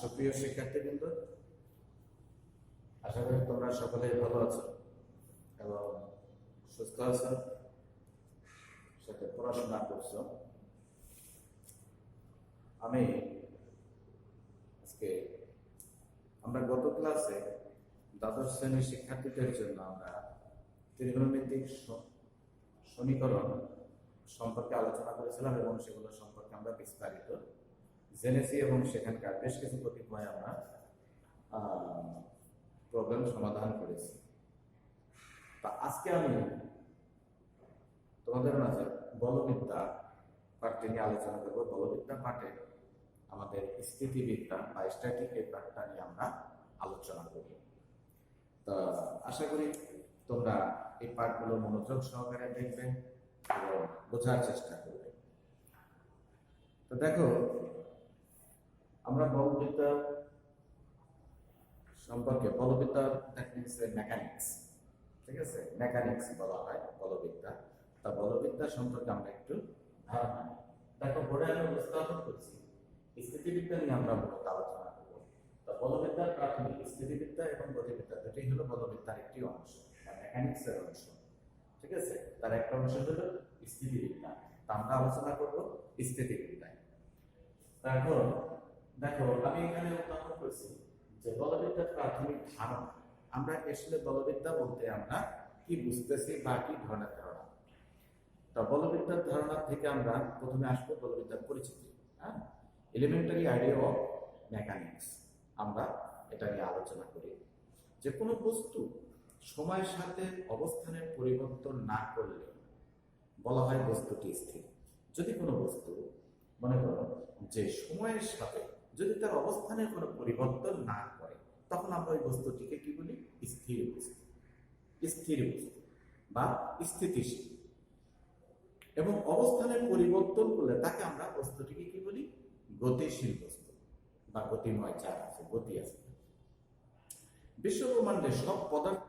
সুপ্রিয় শিক্ষার্থীবৃন্দ, আশা করি তোমরা সকলেই ভালো আছো এবং সুস্থ আছো, সাথে পড়াশোনা করছো। আমি আজকে আমরা গত ক্লাসে দ্বাদশ শ্রেণীর শিক্ষার্থীদের জন্য আমরা ত্রিকোণমিতিক সমীকরণ সম্পর্কে আলোচনা করেছিলাম এবং সেগুলো সম্পর্কে আমরা বিস্তারিত জেনেছি এবং সেখানকার বেশ কিছু কতিপয় আমরা প্রবলেম সমাধান করেছি। তা আজকে আমি তোমাদের মাঝে বলবিদ্যা পাঠটি নিয়ে আলোচনা করব। বলবিদ্যা পাঠে আমাদের স্থিতিবিদ্যা বা স্ট্যাটিক এই পাঠটা নিয়ে আমরা আলোচনা করব। তা আশা করি তোমরা এই পাঠগুলো মনোযোগ সহকারে দেখবে এবং বোঝার চেষ্টা করবে। তো দেখো, আমরা বলবিদ্যা সম্পর্কে, বলবিদ্যা মেকানিক্স, ঠিক আছে, মেকানিক্স বলা হয় বলবিদ্যা। তা বলবিদ্যা সম্পর্কে আমরা একটু ধারণা নিই। দেখো, বোর্ডে আমি উপস্থাপন করছি স্থিতিবিদ্যা নিয়ে আমরা মূলত আলোচনা করব। তা বলবিদ্যার প্রাথমিক স্থিতিবিদ্যা এবং গতিবিদ্যা দুটোই হলো বলবিদ্যার একটি অংশ, মেকানিক্সের অংশ, ঠিক আছে। তার একটা অংশ হলো স্থিতিবিদ্যা। তা আমরা আলোচনা করব স্থিতিবিদ্যায়। এখন দেখো, আমি এখানে উদাহরণ করছি যে বলবিদ্যার প্রাথমিক ধারণা। আমরা আসলে বলবিদ্যা বলতে আমরা কি বুঝতেছি বা কি ধরনের ধারণা। তা বলবিদ্যার ধারণা থেকে আমরা প্রথমে আসবো বলবিদ্যার পরিচিতি। এলিমেন্টারি আইডিয়া অফ মেকানিক্স, আমরা এটা নিয়ে আলোচনা করি যে কোনো বস্তু সময়ের সাথে অবস্থানের পরিবর্তন না করলে বলা হয় বস্তুটি স্থির। যদি কোনো বস্তু মনে করো যে সময়ের সাথে যদি তার অবস্থানের কোনো পরিবর্তন না করে, তখন আমরা ওই বস্তুটিকে কি বলি? স্থির বস্তু, স্থির বস্তু বা স্থিতিশীল। এবং অবস্থানের পরিবর্তন করলে তাকে আমরা বস্তুটিকে কি বলি? গতিশীল বস্তু বা গতিময়, যা আছে, গতি আছে। বিশ্বব্রহ্মাণ্ডে সব পদার্থ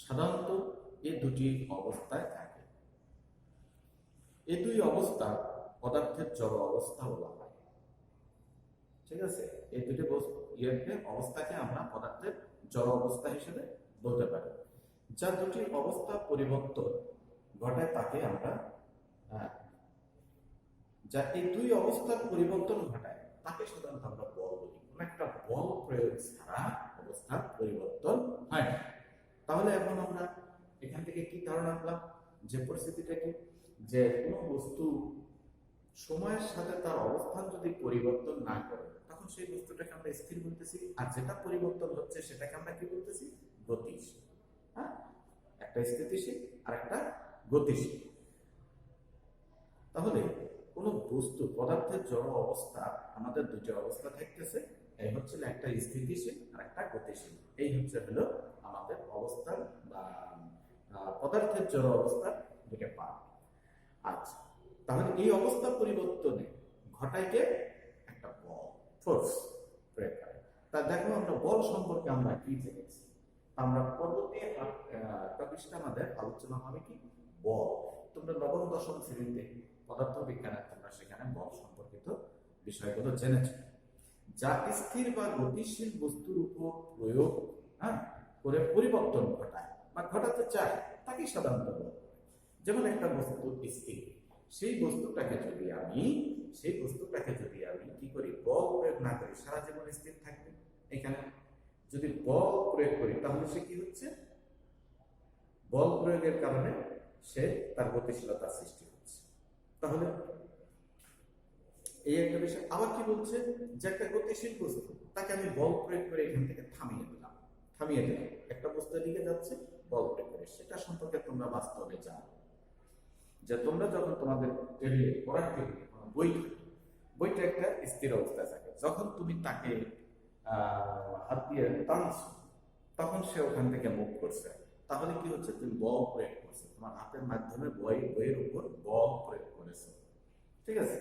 সাধারণত এই দুটি অবস্থায় থাকে। এই দুই অবস্থা পদার্থের জড় অবস্থা বলা হয়, ঠিক আছে। এই দুটি অবস্থাকে আমরা পদার্থের জড় অবস্থা হিসেবে বলতে পারি। যা দুটি অবস্থা পরিবর্তন ঘটায় তাকে আমরা যা এই দুই অবস্থার পরিবর্তন ঘটায় তাকে সাধারণত আমরা বল বলি। কোন একটা বল প্রয়োগ ছাড়া অবস্থার পরিবর্তন হয় না। তাহলে এখন আমরা এখান থেকে কি ধারণা পেলাম? যে পরিস্থিতিটা কি, যে কোনো বস্তু সময়ের সাথে তার অবস্থান যদি পরিবর্তন না করে, তখন সেই বস্তুটাকে আমরা স্থির বলতেছি। আর যেটা পরিবর্তন হচ্ছে সেটাকে আমরা কি বলতেছি? গতিশীল। একটা স্থিতিশীল আর একটা গতিশীল। তাহলে কোন বস্তু পদার্থের জড় অবস্থা, আমাদের দুটি অবস্থা থাকতেছে, এই হচ্ছে একটা স্থিতিশীল আর একটা গতিশীল। এই হলো আমাদের অবস্থার বা পদার্থের জড় অবস্থার দুটো পার্ট। আচ্ছা, তাহলে এই অবস্থা পরিবর্তনে ঘটায় কে? একটা বল, ফোর্স প্রয়োগ করে। তা দেখো, আমরা বল সম্পর্কে আমরা কি জেনেছি? আমরা পরবর্তী পৃষ্ঠা আমাদের আলোচনা হবে কি? বল। তোমরা নবম দশম শ্রেণীতে পদার্থ বিজ্ঞানে তোমরা সেখানে বল সম্পর্কিত বিষয়গুলো জেনেছ। যা স্থির বা গতিশীল বস্তুর উপর প্রয়োগ করে পরিবর্তন ঘটায় বা ঘটাতে চায় তাকে সাধারণত বল। যেমন একটা বস্তু স্থির, সেই বস্তুটাকে যদি আমি কি করি? বল প্রয়োগ না করি, সারা জীবন স্থির থাকবে। এখানে যদি বল প্রয়োগ করি তাহলে সে কি হচ্ছে? বল প্রয়োগের কারণে সে তার গতিশীলতা সৃষ্টি হচ্ছে। তাহলে এই একটা বিষয়। আবার কি বলছে? যে একটা গতিশীল বস্তু, তাকে আমি বল প্রয়োগ করে এখান থেকে থামিয়ে দিলাম। একটা বস্তুর দিকে যাচ্ছে, বল প্রয়োগ করে। সেটা সম্পর্কে তোমরা বাস্তবে জানো যে তোমরা যখন তোমাদের টেবিলে পড়ার টেবিলে বইটা একটা স্থির অবস্থায় থাকে। যখন তুমি তাকে হাত দিয়ে টানছো, তখন সে ওখান থেকে মুভ করছে। তাহলে কি হচ্ছে? তুমি বল প্রয়োগ করছো, তোমার হাতের মাধ্যমে বইয়ের উপর বল প্রয়োগ করেছো, ঠিক আছে।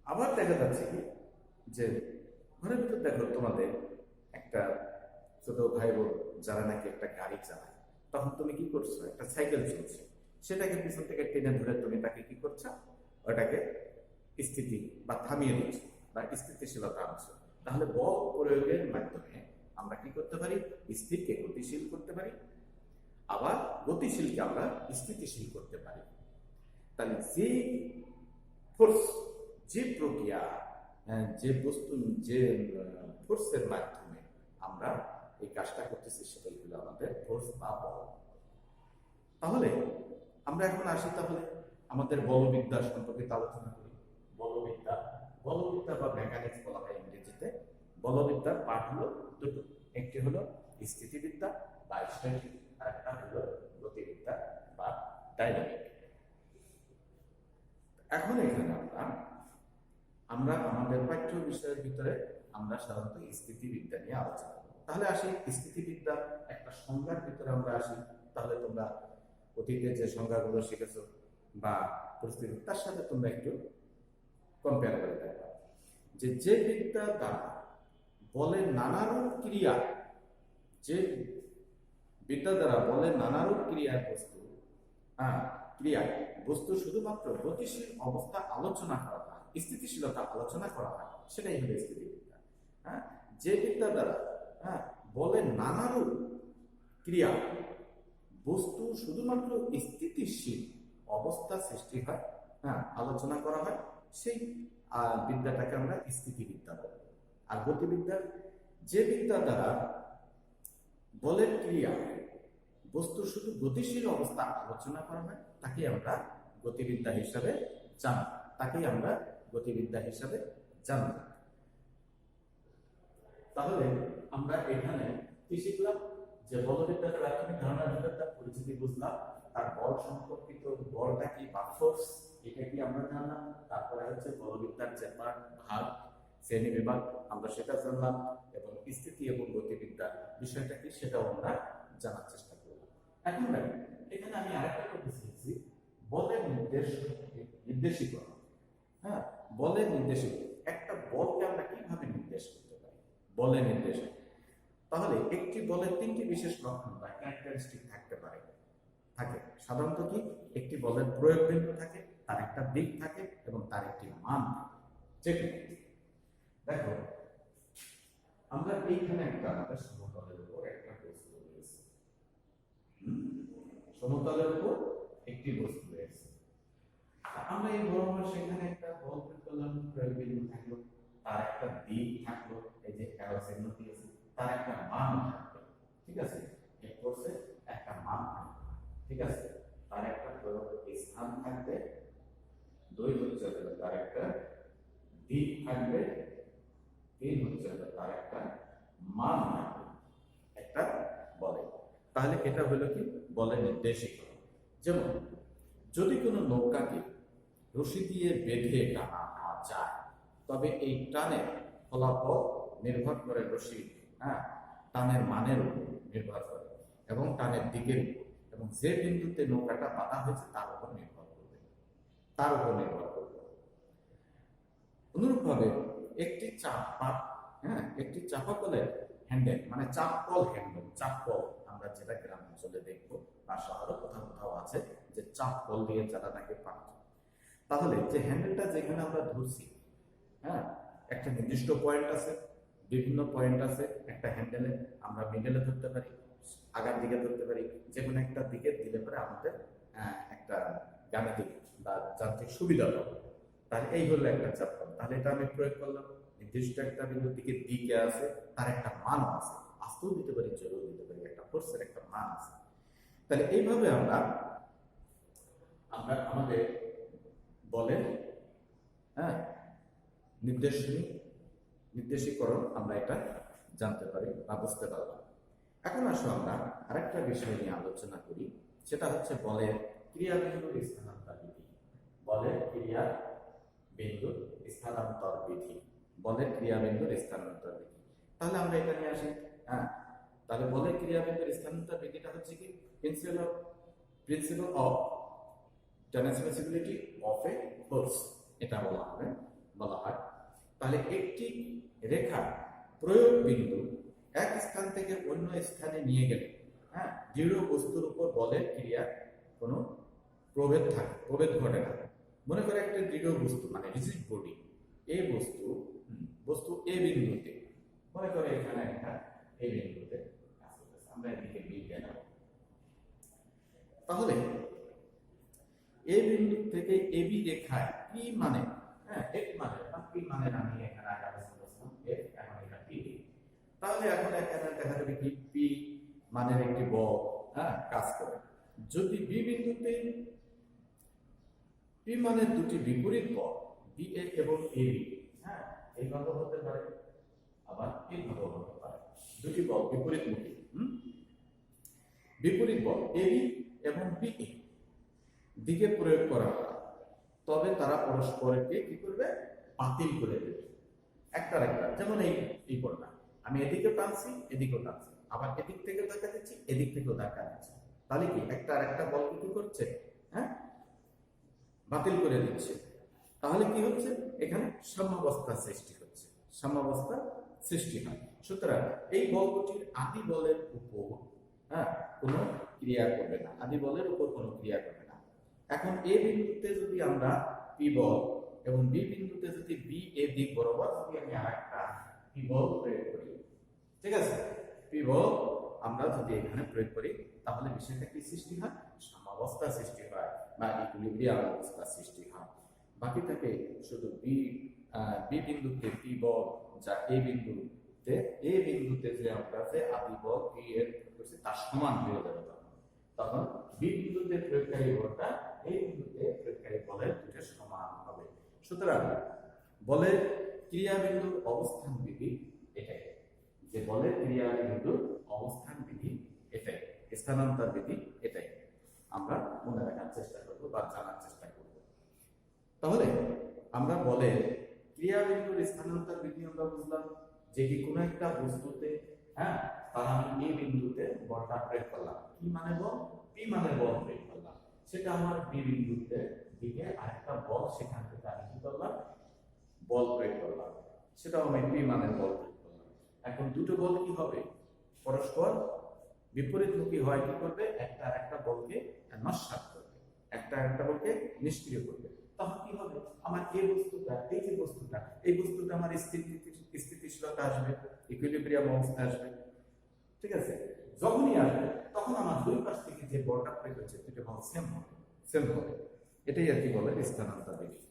আবার দেখা যাচ্ছে কি, যে ঘরের ভিতর দেখো তোমাদের একটা ছোট ভাই বোন যারা নাকি একটা গাড়ি চালায়, তখন তুমি কি করছো? একটা সাইকেল চলছে, সেটাকে পিছন থেকে টেনে ধরে তুমি তাকে কি করছো? ওটাকে স্থিতি বা থামিয়ে দিচ্ছ বা স্থিতিশীলতা আনছো। তাহলে বল প্রয়োগের মাধ্যমে আমরা কি করতে পারি? স্থিরকে গতিশীল করতে পারি, আবার গতিশীলকে আমরা স্থিতিশীল করতে পারি। তাহলে যে ফোর্স, যে প্রক্রিয়া, যে বস্তু, যে ফোর্সের মাধ্যমে আমরা এই কাজটা করতেছি সেটাই হলো আমাদের ফোর্স বা বল। তাহলে আমরা এখন আসি তাহলে আমাদের বলবিদ্যা সম্পর্কে আলোচনা করি। বলবিদ্যা, বলবিদ্যা বা মেকানিক্স বলা হয় ইংরেজিতে। বলবিদ্যার পার্ট হলো দুটো, একটি হলো স্থিতিবিদ্যা বা স্ট্যাটিক, আর একটা হলো গতিবিদ্যা বা ডাইনামিক। এখন এখানে আমরা আমাদের পাঠ্য বিষয়ের ভিতরে আমরা সাধারণত স্থিতিবিদ্যা নিয়ে আলোচনা করব। তাহলে আসি স্থিতিবিদ্যা একটা সংজ্ঞার ভিতরে আমরা আসি। তাহলে তোমরা অতীতে যে সংজ্ঞাগুলো শিখেছো বা পরিস্থিতি, তার সাথে তোমরা একটু কম্পেয়ার করে দেখো যে যে বিদ্যা দ্বারা বলের নানারূপ ক্রিয়া, যে বিদ্যা দ্বারা বলের নানারূপ ক্রিয়ার বস্তু ক্রিয়ায় বস্তু শুধুমাত্র গতিশীল অবস্থা আলোচনা করা হয়, স্থিতিশীলতা আলোচনা করা হয়, সেটাই হলো স্থিতিবিদ্যা। যে বিদ্যা দ্বারা বলের নানারূপ ক্রিয়া বস্তু শুধুমাত্র স্থিতিশীল অবস্থা সৃষ্টি হয়, আলোচনা করা হয়, সেই বিদ্যাটাকে আমরা স্থিতিবিদ্যা বলি। আর গতিবিদ্যা, যে বিদ্যা দ্বারা বলের ক্রিয়া বস্তু শুধু গতিশীল অবস্থা আলোচনা করা হয়, তাকে আমরা গতিবিদ্যা হিসাবে জানি, তাকেই আমরা গতিবিদ্যা হিসাবে জানি। তাহলে আমরা এখানে কি শিখলাম? যে বলবিদ্যার প্রাথমিক ধারণার ভিতরে তার পরিচিতি বুঝলাম, তার বল সম্পর্কিত বলটা কি বা ফোর্স, এটা কি আমরা জানলাম। তারপরে হচ্ছে বলবিদ্যার যে ভাগ, শ্রেণী বিভাগ, আমরা সেটা জানলাম, এবং স্থিতি এবং গতিবিদ্যা বিষয়টা কি সেটাও আমরা জানার চেষ্টা করলাম। এখন এখানে আমি আরেকটা কথা শিখছি, বলের নির্দেশিকরণ। বলের নির্দেশিকরণ, একটা বলকে আমরা কিভাবে নির্দেশ করতে পারি? বলের নির্দেশক, তাহলে একটি বলের তিনটি বিশেষ লক্ষণ বা ক্যারেক্টারিস্টিক থাকতে পারে। সাধারণত কি, একটি বলের প্রয়োগ বিন্দু থাকে, তার একটা দিক থাকে এবং তার একটি মান থাকে। দেখো, আমরা এইখানে একটা আমাদের সমতলের উপর একটা বস্তু রয়েছে, সমতলের উপর একটি বস্তু রয়েছে। আমরা এই বরাবর সেখানে একটা বল করলাম, প্রয়োগ বিন্দু থাকলো, তার একটা দিক থাকলো, এই যে অ্যারো চিহ্ন দিয়েছে, তার একটা মান থাকবে, ঠিক আছে? এই কোর্সে একটা মান থাকবে, ঠিক আছে? তার একটা প্রয়োগ স্থান থাকবে, দুই হচ্ছে তার একটা দিক থাকবে, তিন হচ্ছে তার একটা মান থাকবে, একটা বলে। তাহলে এটা হলো কি বলের নির্দেশিক। যেমন যদি কোনো নৌকাকে রশি দিয়ে বেঁধে টানা যায়, তবে এই টানের ফলাফল নির্ভর করে রশি টানের মানের উপর নির্ভর করে এবং টানের দিকের উপর, এবং যে বিন্দুতে নৌকাটা বাঁধা হয়েছে তার উপর নির্ভর করবে, অনুরূপভাবে একটি একটি চাপাকলের হ্যান্ডেল, মানে চাপকল হ্যান্ডেল, চাপকল আমরা যেটা গ্রাম অঞ্চলে দেখবো বা শহরে কোথাও কোথাও আছে যে চাপকল দিয়ে যারা নাকি পাচ্ছে। তাহলে যে হ্যান্ডেলটা যেখানে আমরা ধরছি, একটা নির্দিষ্ট পয়েন্ট আছে, বিভিন্ন পয়েন্ট আছে একটা হ্যান্ডেলে, আমরা মিডলে ধরতে পারি, আগার দিকে ধরতে পারি, যে কোনো একটা দিকে দিলে পরে আমাদের একটা গাণিতিক বা যান্ত্রিক সুবিধা পাবো। তাহলে এই হলো একটা চাপকল। তাহলে এটা আমি প্রয়োগ করলাম, নির্দিষ্ট একটা বিন্দুর দিকে আছে, তার একটা মানও আছে, আস্তেও দিতে পারি, জোরেও দিতে পারি, একটা ফোর্সের একটা মান আছে। তাহলে এইভাবে আমরা আমাদের বলের নির্দেশীকরণ আমরা এটা জানতে পারি বা বুঝতে পারলাম। এখন আসো আমরা আরেকটা বিষয় নিয়ে আলোচনা করি, সেটা হচ্ছে বলের ক্রিয়াবিন্দুর স্থানান্তর বিধি। বলের ক্রিয়াবিন্দুর স্থানান্তর বিধি, বলের ক্রিয়াবিন্দুর স্থানান্তর বিধি। তাহলে আমরা এটা নিয়ে আসি। তাহলে বলের ক্রিয়াবিন্দুর স্থানান্তর বিধিটা হচ্ছে কি, principle of transmissibility of a force, এটা বলা হয়। তাহলে একটি রেখার প্রয়োগ বিন্দু এক স্থান থেকে অন্য স্থানে নিয়ে গেলে দৃঢ় বস্তুর উপর বলের ক্রিয়ার কোনো প্রভেদ ঘটে না। মনে করে একটা দৃঢ় বস্তু, মানে রিজিড বডি, এই বস্তু বস্তু এ বিন্দুতে, মনে করে এখানে একটা এ বিন্দুতে কাজ করতেছে, আমরা এদিকে বি কে নেব। তাহলে এ বিন্দু থেকে এবি রেখায় পি মানে, হ্যাঁ এফ মানে বা পি মানে আমি এখানে আগে আলোচনা করছিলাম এফ, এখন এটা পি। তাহলে এখন এখানে দেখা যাবে কি পি মানের একটি বল, হ্যাঁ কাজ করে। যদি বি বিন্দুতে পি মানের দুটি বিপরীত বল বি এ এবং এ বি, হ্যাঁ এইভাবে হতে পারে, আবার এইভাবে হতে পারে, দুটি বল বিপরীতমুখী, বিপরীত বল এ বি এবং বি এ দিকে প্রয়োগ করা হয়, তবে তারা পরস্পরকে কি করবে, বাতিল করে দেবে একটার একটা। যেমন এই বলটা আমি এদিকে টানছি, এদিকেও টানছি, আবার এদিক থেকে ধাক্কা দিচ্ছি, এদিক থেকেও ধাক্কা দিচ্ছি, তাহলে কি একটা আরেকটা বলকে কি করছে, হ্যাঁ বাতিল করে দিচ্ছে। তাহলে কি হচ্ছে, এখানে সাম্যাবস্থা সৃষ্টি হচ্ছে, সাম্যাবস্থা সৃষ্টি হয়। সুতরাং এই বল দুটির আদি বলের উপর, হ্যাঁ কোনো ক্রিয়া করবে না, আদি বলের উপর কোনো ক্রিয়া করবে না। এখন এ বিন্দুতে যদি আমরা পি বল এবং বি বিন্দুতে যদি বি এ দিক বরাবর যদি আমি আরেকটা পি বল প্রয়োগ করি, ঠিক আছে, পি বল আমরা যদি এখানে প্রয়োগ করি, তাহলে বিষয়টা কি সৃষ্টি হয়, সাম্যাবস্থা সৃষ্টি হয় বা ইকুইলিব্রিয়াম অবস্থা সৃষ্টি হয়। বাকি থাকে শুধু বি বিন্দুতে পি বল যা এ বিন্দুতে যে আমরা যে আদি বল পি এর করছি তার সমান হয়ে যাবে, তখন বি বিন্দুতে প্রয়োগকারী বলটা এই বিন্দুতে প্রয়োগকারী বলের দুটো সমান হবে। সুতরাং বলের ক্রিয়া বিন্দুর অবস্থান বিধি এটাই, যে বলের ক্রিয়া বিন্দুর অবস্থান বিধি এটাই, স্থানান্তর বিধি এটাই আমরা মনে রাখার চেষ্টা করব বা জানার চেষ্টা করব। তাহলে আমরা বলের ক্রিয়া বিন্দুর স্থানান্তর বিধি আমরা বুঝলাম যে কি কোনো একটা বস্তুতে, হ্যাঁ তার আমি এ বিন্দুতে বলটা প্রয়োগ করলাম, কি মানে বল, পি মানে বল প্রয়োগ করলাম, সেটা আমার বি বিন্দুতে দিকে আরেকটা বল সেখান থেকে আমি কি করলাম, বল প্রয়োগ করলাম, সেটাও আমি পি মানের বল প্রয়োগ করলাম। এখন দুটো বল কি হবে, পরস্পর বিপরীতমুখী হয়, কি করবে, একটা আরেকটা বলকে নস্যাৎ করবে, একটা আরেকটা বলকে নিষ্ক্রিয় করবে। তখন কি হবে, আমার এই বস্তুটা, এই যে বস্তুটা, এই বস্তুটা আমার স্থিতিশীলতা আসবে, ইকুইলিব্রিয়াম অবস্থা আসবে, ঠিক আছে। যখনই আসবে তখন আমার দুই পাশ থেকে যে বলটা প্রয়োগ হচ্ছে দুটো বল সেম হবে, এটাই আর কি বলের স্থানান্তর বিধি।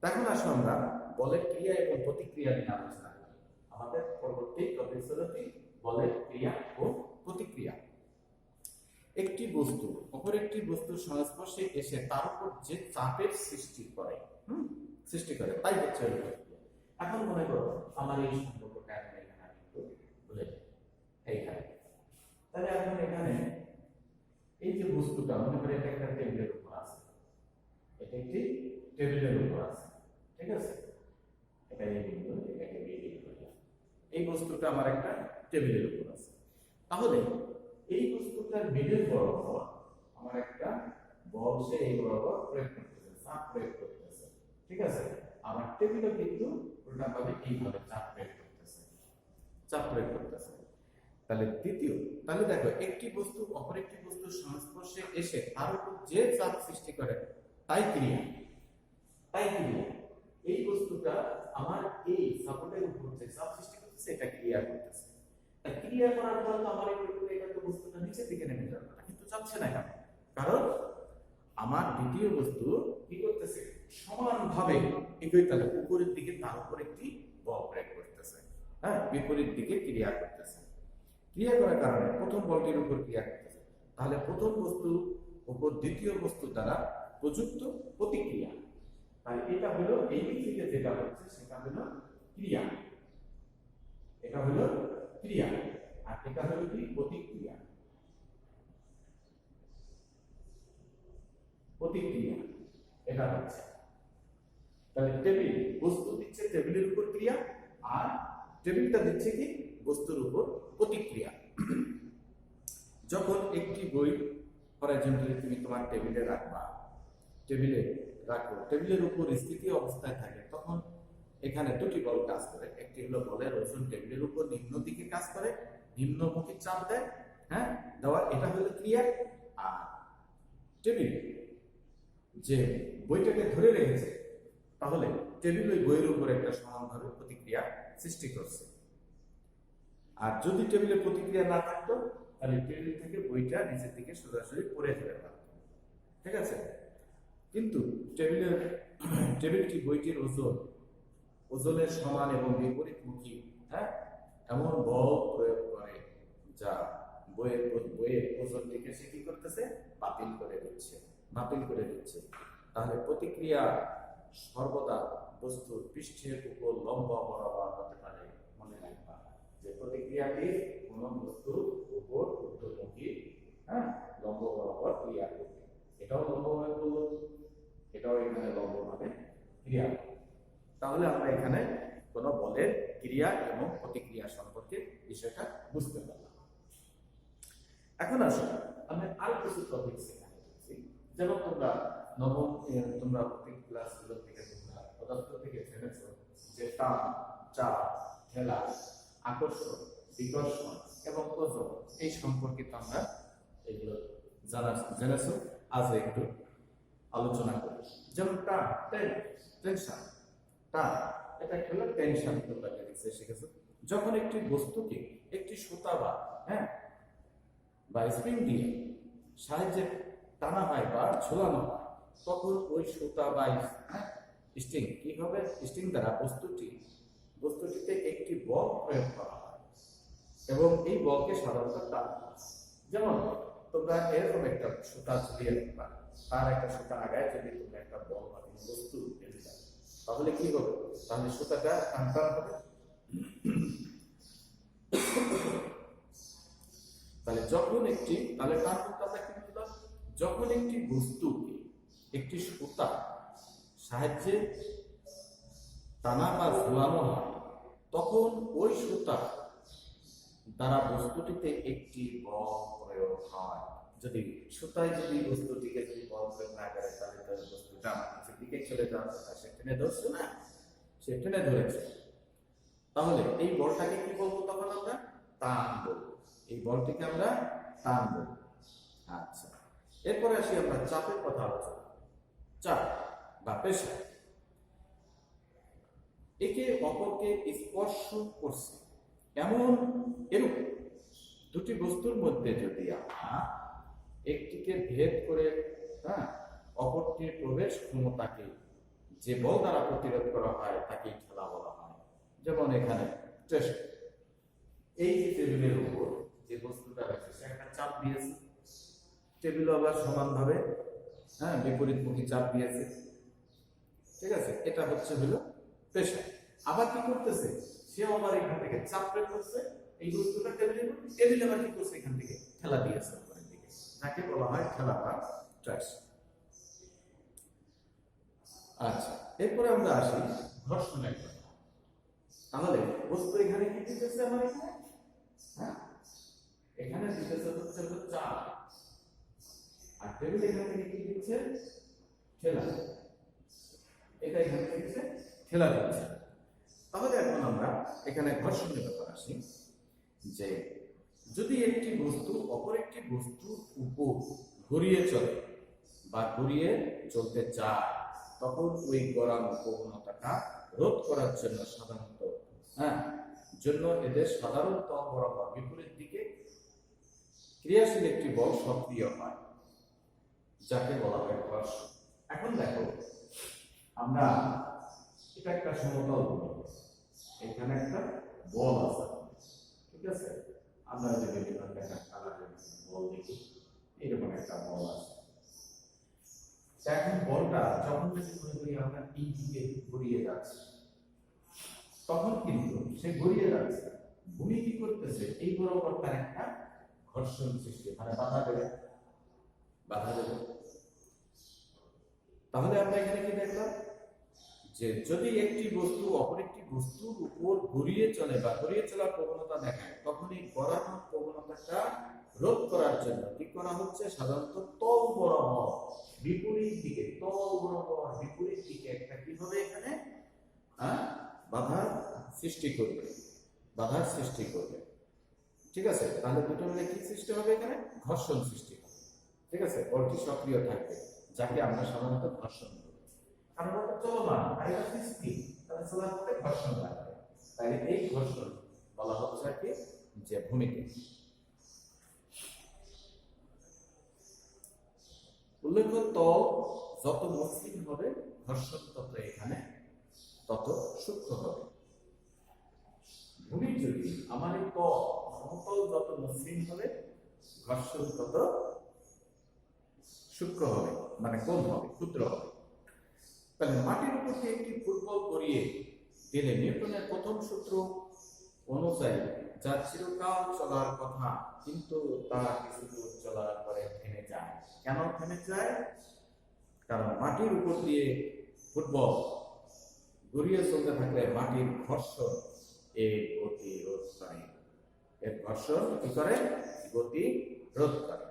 তখন আসো আমরা বলের ক্রিয়া এবং প্রতিক্রিয়া নিয়ে আলোচনা করি। আমাদের পরবর্তী টপিক হলো কি, বলের ক্রিয়া ও প্রতিক্রিয়া। একটি বস্তু অপর একটি বস্তুর সংস্পর্শে এসে তার উপর যে চাপের সৃষ্টি করে, তাই হচ্ছে প্রতিক্রিয়া। এখন মনে করো আমার এই সম্পর্কটা এখন এখানে আমি একটু বলে এইখানে, তাহলে এখন এখানে এই যে বস্তুটা মনে করি এটা একটা টেবিলের উপর আছে, এটা একটি টেবিলের উপর আছে, ঠিক আছে, এটা এই বিন্দু, এটাকে বি বিন্দু, এই বস্তুটা আমার একটা টেবিলের উপর আছে। তাহলে এই বস্তুটার মিডল বরাবর আমার একটা বল সে এই বরাবর প্রয়োগ করতেছে, চাপ প্রয়োগ করতেছে, ঠিক আছে। আমার টেবিলও কিন্তু উল্টাভাবে এইভাবে চাপ প্রয়োগ করতেছে। তাহলে তাহলে দেখো একটি বস্তু অপর একটি বস্তুর সংস্পর্শে এসে তার উপর যে চাপ সৃষ্টি করে তাই ক্রিয়া। এই বস্তুটা আমার এই সাপোর্টের উপর যে চাপ সৃষ্টি করতেছে এটা ক্রিয়া করতেছে। ক্রিয়া করার ফলে তো আমার এটা তো বস্তুটা নিচের দিকে নেমে যাবে না, কিন্তু যাচ্ছে না কেন, কারণ আমার দ্বিতীয় বস্তু কি করতেছে, সমানভাবে একই তালে উপরের দিকে তার উপর একটি বল প্রয়োগ করতেছে, হ্যাঁ বিপরীত দিকে ক্রিয়া করতেছে। ক্রিয়া করার কারণে প্রথম বলটির উপর ক্রিয়া করতেছে, তাহলে প্রথম বস্তুর উপর দ্বিতীয় বস্তু দ্বারা প্রযুক্ত প্রতিক্রিয়া। তাই এটা হলো এই দিক থেকে যেটা হচ্ছে সেটা হলো ক্রিয়া, এটা হলো ক্রিয়া, আর এটা হলো কি প্রতিক্রিয়া। এটা হচ্ছে, তাহলে টেবিল বস্তু দিচ্ছে টেবিলের উপর ক্রিয়া, আর টেবিলটা দিচ্ছে কি বস্তুর উপর প্রতিক্রিয়া। যখন একটি বই হরাইজন্টালি তুমি তোমার টেবিলে রাখো, টেবিলের উপর স্থিতি অবস্থায় থাকে, তখন এখানে দুটি বল কাজ করে। একটি হলো বলের ওজন টেবিলের উপর নিম্ন দিকে কাজ করে, নিম্নমুখী চাপ দেয়, হ্যাঁ দেওয়া, এটা হলো ক্রিয়া। আর টেবিল যে বইটাকে ধরে রেখেছে, তাহলে টেবিল ওই বইয়ের উপর একটা সমানভাবে প্রতিক্রিয়া সৃষ্টি করছে। আর যদি টেবিলে প্রতিক্রিয়া না থাকতো তাহলে টেবিল থেকে বইটা নিচের দিকে সরাসরি পড়ে যেতে পারত, ঠিক আছে। কিন্তু টেবিলটি বইটির ওজনের সমান এবং বিপরীতমুখী, হ্যাঁ, এমন বল প্রয়োগ করে যা বইয়ের ওজনটিকে সে কি করতেছে, বাতিল করে দিচ্ছে। তাহলে প্রতিক্রিয়া সর্বদা বস্তুর পৃষ্ঠের উপর লম্বা বরাবর হতে পারে। মনে রাখবা যে প্রতিক্রিয়াটি কোন বস্তুর উপর ঊর্ধ্বমুখী, হ্যাঁ, লম্ব বরাবর ক্রিয়া করবে। এটাও লম্বভাবে করলো, এটাও এখানে লম্বভাবে ক্রিয়া করবে। তাহলে আমরা এখানে কোন বলের ক্রিয়া এবং প্রতিক্রিয়া সম্পর্কে বিষয়টা বুঝতে পারলাম। এখন আসুন আমি আর কিছু টপিক শেখাতে চাচ্ছি। যেমন তোমরা প্রত্যেক ক্লাসগুলো থেকে তোমরা পদার্থ থেকে জেনেছো যে টান, চাপ, ঠেলা, আকর্ষণ, বিকর্ষণ এবং ওজন এই সম্পর্কিত আমরা এগুলো জেনেছো। আজ একটু আলোচনা করি। যেমন টান, টেনশন, টান এটা একটা হলো টেনশন, তোমরা শিখেছো। যখন একটি বস্তুকে একটি সুতা বা স্প্রিং দিয়ে সাহায্যে টানা হয় বা ঝোলানো হয়, তখন ওই সুতা বা স্ট্রিং কি হবে, স্ট্রিং দ্বারা বস্তুটিতে একটি বল প্রয়োগ করা হয় এবং এই বলকে সাধারণত টান। যেমন তোমরা এরকম একটা সুতা ঝুলিয়ে রাখবা, তার একটা সুতা আগায় যদি তোমরা একটা বল বা বস্তু ফেলে দাও, তাহলে কি হবে, তাহলে সুতাটা টান হবে। তাহলে যখন একটি বস্তুকে একটি সুতা সাহায্যে টানা বা ঝুলানো হয়, তখন ওই সুতা দ্বারা বস্তুটিতে একটি বল প্রয়োগ হয়। যদি বস্তুটিকে বল প্রয়োগ না করে, তাহলে তার বস্তুটা নিচের দিকে চলে যাওয়ার কথা, সে টেনে ধরছে না, সে টেনে ধরেছে। তাহলে এই বলটাকে কি বলবো, তখন আমরা টান বলবো। এই বলটিকে আমরা টান বলবো। আচ্ছা, এরপরে আসি আমরা চাপের কথা আলোচনা। চাপ বা প্রেসার একে অপরকে স্পর্শ করছে এরূপ দুটি বস্তুর মধ্যে যদি আমরা একটিকে ভেদ করে অপরটির প্রবেশ ক্ষমতাকে যে বল দ্বারা প্রতিরোধ করা হয় তাকে ঠেলা বলা হয়। যেমন এখানে এই টেবিলের উপর যে বস্তুটা রয়েছে সে একটা চাপ দিয়েছে, টেবিল আবার সমানভাবে বিপরীতমুখী চাপ দিয়েছে, ঠিক আছে। এটা হলো প্রেসার। আবার কি করতেছে, সে আবার এখান থেকে চাপ প্রয়োগ করছে এই বস্তুটা টেবিলে আবার কি করছে, এখান থেকে ঠেলা দিয়েছে উপরের দিকে, যাকে বলা হয় ঠেলা বা ট্রাকশন। আচ্ছা, এরপরে আমরা আসি ঘর্ষণের কথা। তাহলে বস্তু এখানে কি দিতেছে, আমার এখানে দিতেছে হচ্ছে চাপ, আর টেবিল এখান থেকে কি দিচ্ছে, ঠেলা। এটা এখান থেকে দিচ্ছে ঠেলা দিচ্ছে। তাহলে এখন আমরা এখানে ঘর্ষণের ব্যাপার আসি যে যদি একটি বস্তু অপর একটি বস্তুর উপর ঘুরিয়ে চলে বা ঘুরিয়ে চলতে চায়, তখন ওই গড়ানো প্রবণতাটা রোধ করার জন্য এদের সাধারণ তল বরাবর বিপরীত দিকে ক্রিয়াশীল একটি বল সক্রিয় হয়, যাকে বলা হয় ঘর্ষণ। এখন দেখো, আমরা এটা একটা সমতল, এখানে একটা বল আছে, ঠিক আছে। আমরা যদি একটা কালারের বল দেখি, এরকম একটা বল আছে। এখন বলটা যখন আমরা এই দিকে ঘুরিয়ে যাচ্ছি, তখন কিন্তু সে ঘুরিয়ে যাচ্ছে, ভূমি কি করতেছে, এই বরাবর তার একটা ঘর্ষণ সৃষ্টি, বাধা দেবে। তাহলে আমরা এখানে কি দেখলাম, যে যদি একটি বস্তু অপর একটি বস্তুর উপর ঘুরিয়ে চলে বা ঘুরিয়ে চলার প্রবণতা দেখায়, তখন এই গড়ানোর প্রবণতাটা রোধ করার জন্য কি করা হচ্ছে, সাধারণত তল বরাবর বিপরীত দিকে একটা কি হবে, এখানে বাধার সৃষ্টি করবে, ঠিক আছে। তাহলে দুটো মিলে কি সৃষ্টি হবে, এখানে ঘর্ষণ সৃষ্টি হবে, ঠিক আছে। বলটি সক্রিয় থাকবে, যাকে আমরা সাধারণত ঘর্ষণ বলি। কারণ ওটা চলমান আর এটা স্থির, তাহলে চলার পথে ঘর্ষণ লাগবে, তাই এই ঘর্ষণ বলা হচ্ছে কি যে ভূমিকে। উল্লেখ্য তল যত মসৃণ হবে ঘর্ষণ তত এখানে তত সূক্ষ্ম হবে। ভূমি যদি আমার এই তল সমতল যত মসৃণ হবে ঘর্ষণ তত সূক্ষ্ম হবে, মানে কম হবে, ক্ষুদ্র হবে। তাহলে মাটির উপর দিয়ে একটি ফুটবল করিয়ে দিলে নিউটনের প্রথম সূত্র অনুযায়ী যা চিরকাল চলার কথা কিন্তু তা কিছু দূর চলার পরে থেমে যায়। কেন থেমে যায়? কারণ মাটির উপর দিয়ে ফুটবল ঘুরিয়ে চলতে থাকলে মাটির ঘর্ষণ এর গতি রোধ করে, এর ঘর্ষণ কি করে? গতি রোধ করে।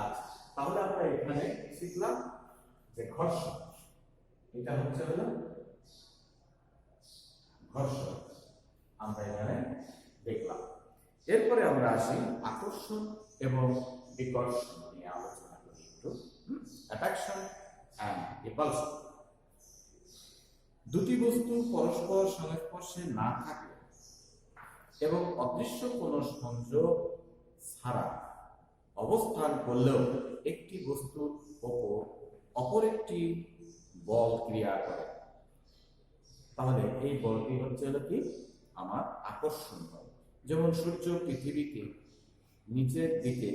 আচ্ছা, তাহলে আমরা এখানে শিখলাম যে ঘর্ষণ, এটা হচ্ছে হলো ঘর্ষণ, আমরা এখানে দেখলাম। এরপরে আমরা আসি আকর্ষণ এবং বিকর্ষণ নিয়ে আলোচনা করি একটু। Attraction and repulsion. দুটি বস্তু পরস্পর সংস্পর্শে না থাকে এবং অদৃশ্য কোনো সংযোগ ছাড়া অবস্থান করলেও একটি বস্তুর উপর অপর একটি বল ক্রিয়া করে, তাহলে এই বলটি হচ্ছে হলো কি আমার আকর্ষণ বল। যেমন সূর্য পৃথিবীকে নিচের দিকে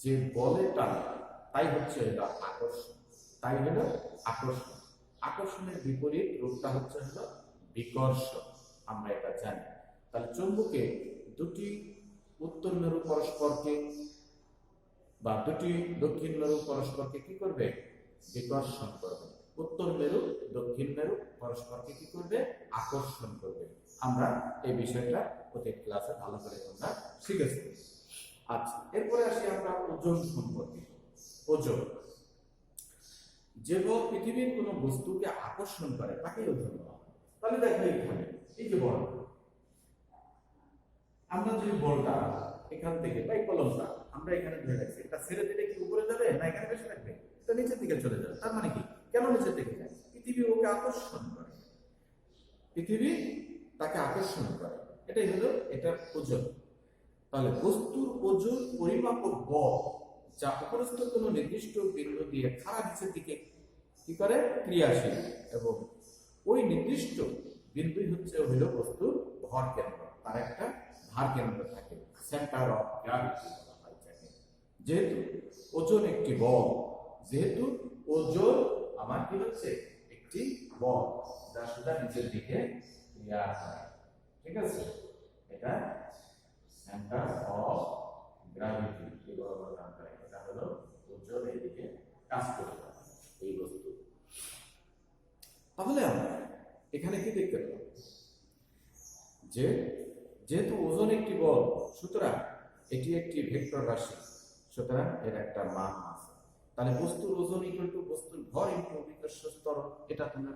যে বলে টানে তাই হচ্ছে এটা আকর্ষণ, তাই হলো আকর্ষণ। আকর্ষণের বিপরীত রূপটা হচ্ছে হলো বিকর্ষণ, আমরা এটা জানি। তাহলে চুম্বকে দুটি উত্তর মেরু পরস্পরকে বা দুটি দক্ষিণ মেরু পরস্পরকে কি করবে? বিকর্ষণ করবে। উত্তর মেরু দক্ষিণ মেরু পরস্পরকে কি করবে? আকর্ষণ করবে। আমরা এই বিষয়টা প্রত্যেক ক্লাসে ভালো করে আমরা শিখেছি। আচ্ছা, এরপরে আসি আমরা ওজন সম্পর্কে। ওজন, যে বল পৃথিবীর কোনো বস্তুকে আকর্ষণ করে তাকে ওজন বলা হয়। তাহলে দেখো এখানে এই যে বল, আমরা যদি বলটা এখান থেকে বা এই কলমটা আমরা এখানে ধরে রাখছি, এটা ছেড়ে দিলে কি উপরে যাবে না এখানে বেশি থাকবে? এটা নিচের দিকে চলে যাবে। তার মানে কি? কেন নিচের দিকে যায়? পৃথিবী ওকে আকর্ষণ করে, পৃথিবী তাকে আকর্ষণ করে, এটাই হলো এটার ওজন। তাহলে বস্তুর ওজন পরিমাপক বল যা উপরস্থ কোনো নির্দিষ্ট বিন্দু দিয়ে খাড়া নিচের দিকে কি করে? ক্রিয়াশীল, এবং ওই নির্দিষ্ট বিন্দুই হচ্ছে হলো বস্তুর ভর কেন্দ্র, তার একটা ভার কেন্দ্র থাকে, সেন্টার অফ গ্র্যাভিটি বলা হয় যাকে। যেহেতু ওজন একটি বল, যেহেতু ওজন আমার কি হচ্ছে একটি বল যা সোজা নিচের দিকে ক্রিয়া করে, ঠিক আছে? এটা সেন্টার অফ গ্র্যাভিটি এই বরাবর কাজ করে, এটা হলো ওজন এই দিকে কাজ করে এই বস্তু। তাহলে আমরা এখানে কি দেখতে পেলাম? যে যেহেতু ওজন একটি বল সুতরাং এটি একটি ভেক্টর রাশি, সুতরাং এর একটা মান আছে। তাহলে বস্তুর ওজন ইকুয়াল টু বস্তুর ভর ইনটু অভিকর্ষ ত্বরণ, এটা তোমরা